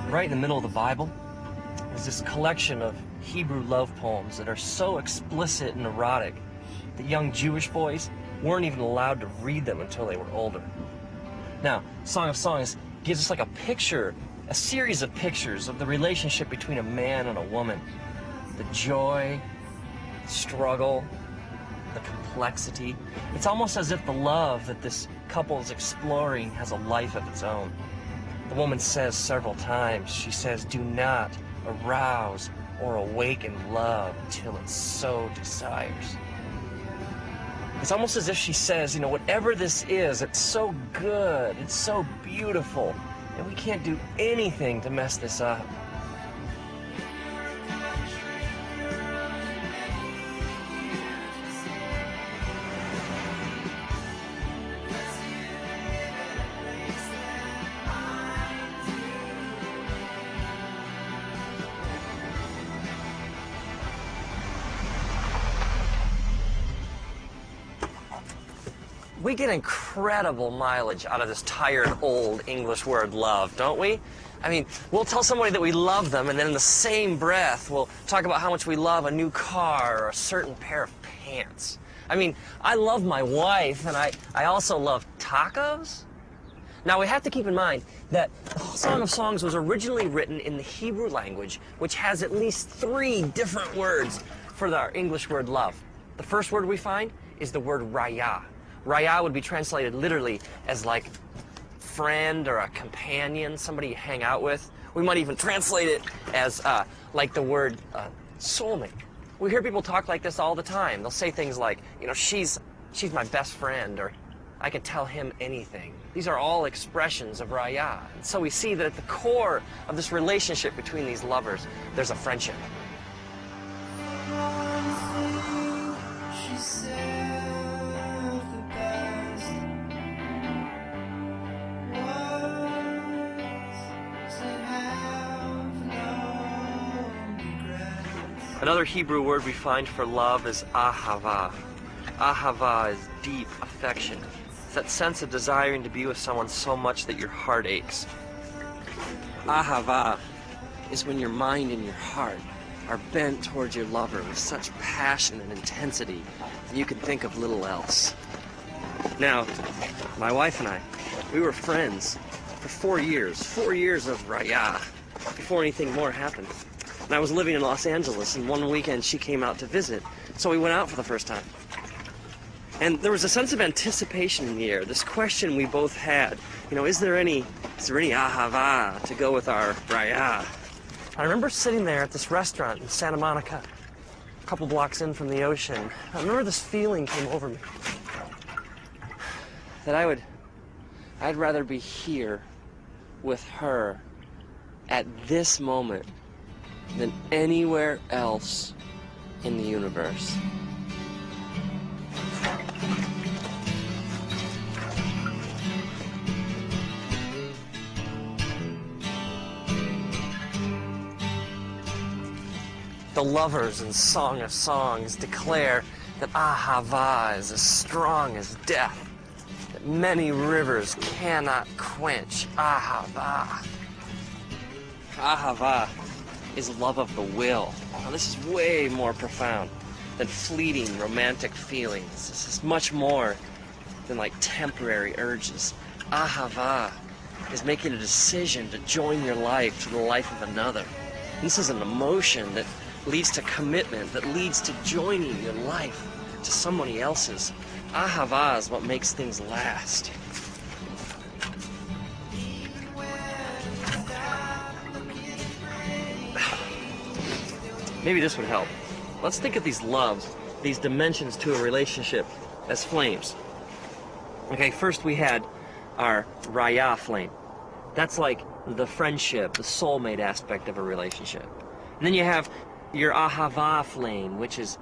Right in the middle of the Bible is this collection of Hebrew love poems that are so explicit and erotic that young Jewish boys weren't even allowed to read them until they were older. Now, Song of Songs gives us like a picture, a series of pictures of the relationship between a man and a woman. The joy, the struggle, the complexity. It's almost as if the love that this couple is exploring has a life of its own. The woman says several times, she says, "Do not arouse or awaken love until it so desires." It's almost as if she says, you know, whatever this is, it's so good, it's so beautiful, and we can't do anything to mess this up. We get incredible mileage out of this tired old English word love, don't we? I mean, we'll tell somebody that we love them, and then in the same breath, we'll talk about how much we love a new car or a certain pair of pants. I mean, I love my wife, and I also love tacos. Now, we have to keep in mind that the Song of Songs was originally written in the Hebrew language, which has at least 3 different words for our English word love. The first word we find is the word raya. Raya would be translated literally as like friend or a companion, somebody you hang out with. We might even translate it as like the word soulmate. We hear people talk like this all the time. They'll say things like, you know, she's my best friend, or I can tell him anything. These are all expressions of raya. And so we see that at the core of this relationship between these lovers, there's a friendship. Another Hebrew word we find for love is ahava. Ahava is deep affection. It's that sense of desiring to be with someone so much that your heart aches. Ahava is when your mind and your heart are bent towards your lover with such passion and intensity that you can think of little else. Now, my wife and I, we were friends for 4 years. 4 years of raya before anything more happened. And I was living in Los Angeles, and one weekend she came out to visit, so we went out for the first time. And there was a sense of anticipation in the air, this question we both had, you know, is there any ahava to go with our raya? I remember sitting there at this restaurant in Santa Monica, a couple blocks in from the ocean. I remember this feeling came over me, that I'd rather be here with her at this moment than anywhere else in the universe. The lovers in Song of Songs declare that ahava is as strong as death, that many rivers cannot quench ahava. Ahava is love of the will. Now, this is way more profound than fleeting romantic feelings. This is much more than like temporary urges. Ahava is making a decision to join your life to the life of another. This is an emotion that leads to commitment, that leads to joining your life to somebody else's. Ahava is what makes things last. Maybe this would help. Let's think of these loves, these dimensions to a relationship as flames. Okay, first we had our raya flame. That's like the friendship, the soulmate aspect of a relationship. And then you have your ahava flame, which is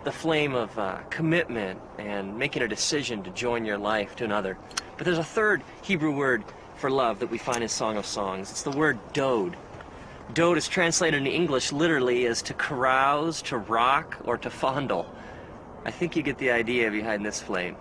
the flame of commitment and making a decision to join your life to another. But there's a third Hebrew word for love that we find in Song of Songs. It's the word dode. Dode is translated into English literally as to carouse, to rock, or to fondle. I think you get the idea behind this flame.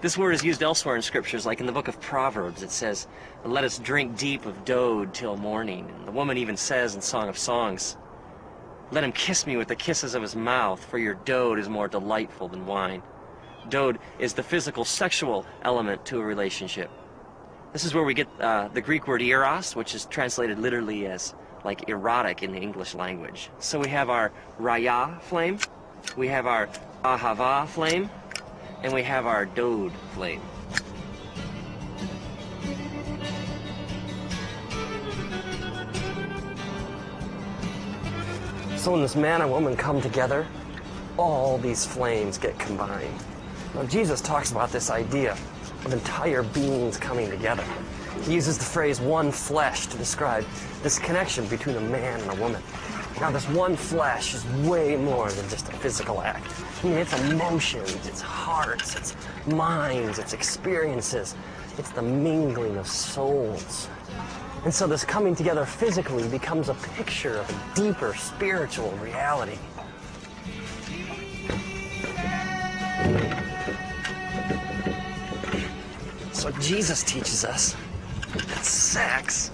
This word is used elsewhere in scriptures, like in the book of Proverbs. It says, "Let us drink deep of dode till morning." And the woman even says in Song of Songs, "Let him kiss me with the kisses of his mouth, for your dode is more delightful than wine." Dode is the physical, sexual element to a relationship. This is where we get the Greek word eros, which is translated literally as like erotic in the English language. So we have our raya flame, we have our ahava flame, and we have our dode flame. So when this man and woman come together, all these flames get combined. Now Jesus talks about this idea of entire beings coming together. He uses the phrase one flesh to describe this connection between a man and a woman. Now this one flesh is way more than just a physical act. I mean, it's emotions, it's hearts, it's minds, it's experiences. It's the mingling of souls. And so this coming together physically becomes a picture of a deeper spiritual reality. So Jesus teaches us that sex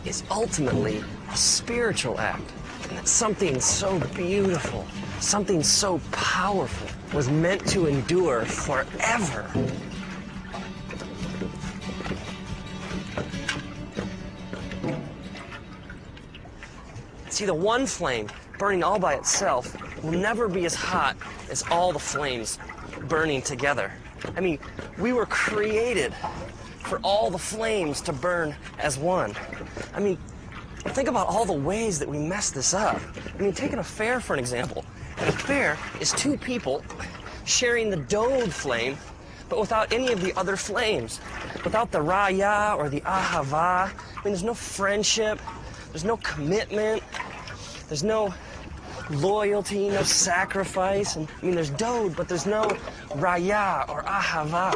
is ultimately a spiritual act, and that something so beautiful, something so powerful was meant to endure forever. See, the one flame burning all by itself will never be as hot as all the flames burning together. I mean, we were created for all the flames to burn as one. I mean, think about all the ways that we mess this up. I mean, take an affair for an example. An affair is two people sharing the dode flame, but without any of the other flames. Without the raya or the ahava. I mean, there's no friendship, there's no commitment, there's no loyalty, no sacrifice. And I mean, there's dode, but there's no raya or ahava.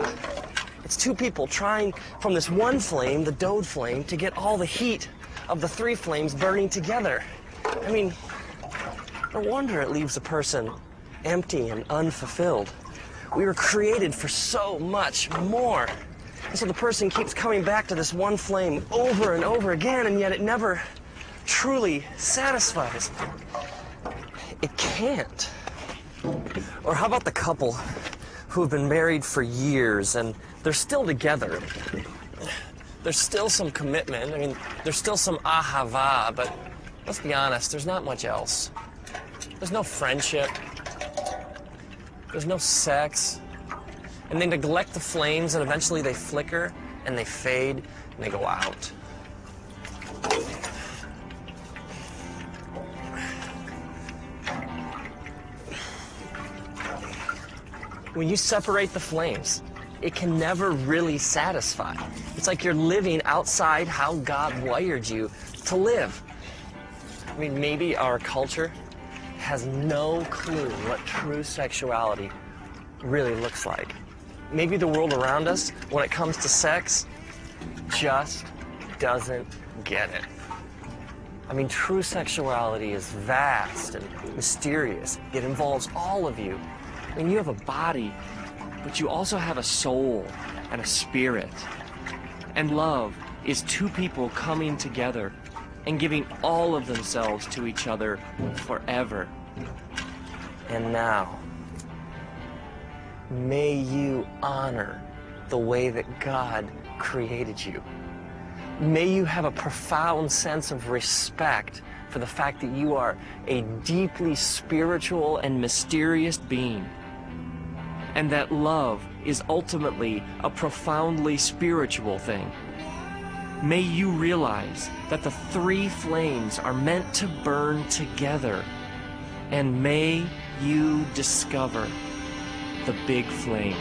It's two people trying from this one flame, the dode flame, to get all the heat of the three flames burning together. I mean, no wonder it leaves a person empty and unfulfilled. We were created for so much more. And so the person keeps coming back to this one flame over and over again, and yet it never truly satisfies. It can't. Or how about the couple who have been married for years and they're still together? There's still some commitment. I mean, there's still some ahava, but let's be honest, there's not much else. There's no friendship. There's no sex. And they neglect the flames, and eventually they flicker and they fade and they go out. When you separate the flames, it can never really satisfy. It's like you're living outside how God wired you to live. I mean, maybe our culture has no clue what true sexuality really looks like. Maybe the world around us, when it comes to sex, just doesn't get it. I mean, true sexuality is vast and mysterious. It involves all of you. I mean, you have a body, but you also have a soul and a spirit. And love is two people coming together and giving all of themselves to each other forever. And now, may you honor the way that God created you. May you have a profound sense of respect for the fact that you are a deeply spiritual and mysterious being, and that love is ultimately a profoundly spiritual thing. May you realize that the three flames are meant to burn together, and may you discover the big flame.